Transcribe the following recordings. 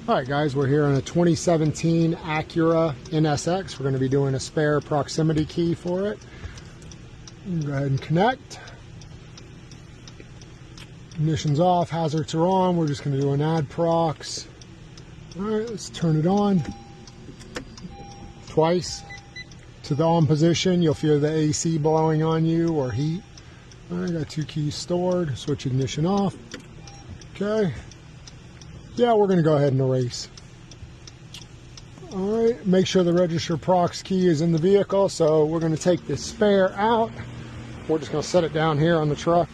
Alright guys, we're here on a 2017 Acura NSX. We're going to be doing a spare proximity key for it. Go ahead and connect. Ignition's off, hazards are on. We're just going to do an add prox. Alright, let's turn it on. Twice to the on position. You'll feel the AC blowing on you or heat. Alright, got 2 keys stored. Switch ignition off. Okay. Yeah, we're going to go ahead and erase. Alright, make sure the register prox key is in the vehicle. So we're going to take this spare out. We're just going to set it down here on the truck.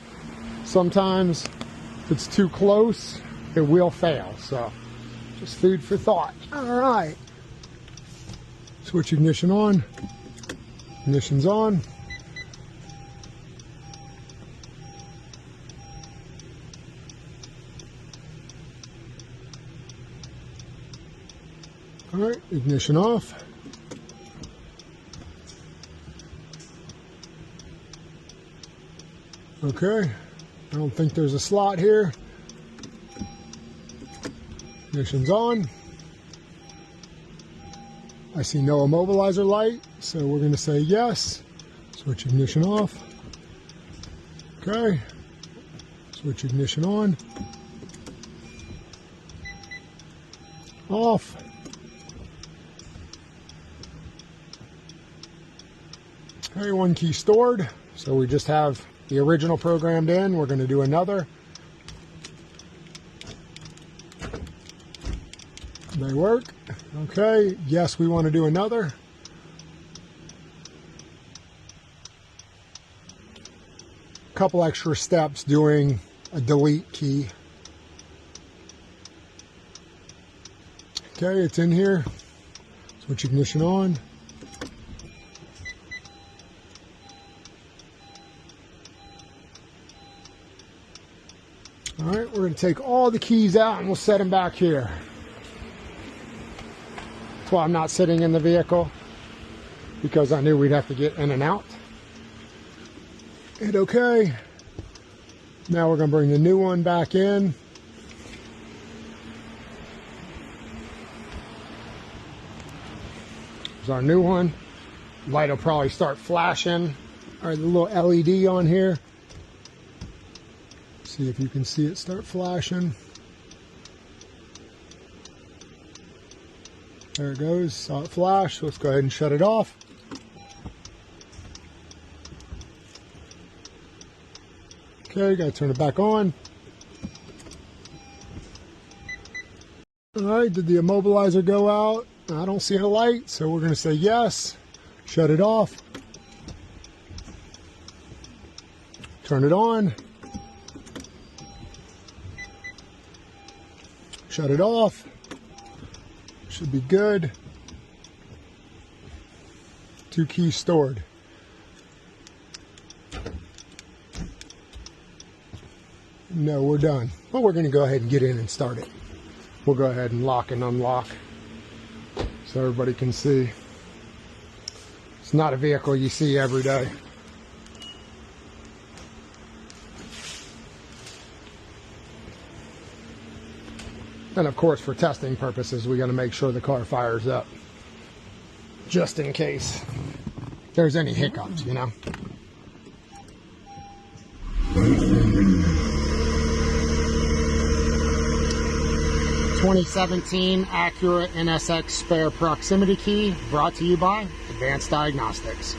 Sometimes if it's too close, it will fail. So just food for thought. Alright. Switch ignition on. Ignition's on. Alright, ignition off. Okay, I don't think there's a slot here. Ignition's on. I see no immobilizer light, so we're going to say yes. Switch ignition off. Okay, switch ignition on. Off. Okay, 1 key stored. So we just have the original programmed in. We're going to do another. They work. Okay, yes, we want to do another. Couple extra steps doing a delete key. Okay, it's in here. Switch ignition on. All right, we're going to take all the keys out and we'll set them back here. That's why I'm not sitting in the vehicle, because I knew we'd have to get in and out. Hit OK. Now we're going to bring the new one back in. There's our new one. Light will probably start flashing. All right, the little LED on here. See if you can see it start flashing. There it goes, saw it flash. Let's go ahead and shut it off. Okay, gotta turn it back on. Alright, did the immobilizer go out? I don't see a light, so we're gonna say yes. Shut it off. Turn it on. Shut it off. Should be good. 2 keys stored. No, we're done. Well, we're going to go ahead and get in and start it. We'll go ahead and lock and unlock so everybody can see. It's not a vehicle you see every day. And of course, for testing purposes, we got to make sure the car fires up, just in case there's any hiccups, you know. '17 Acura NSX spare proximity key, brought to you by Advanced Diagnostics.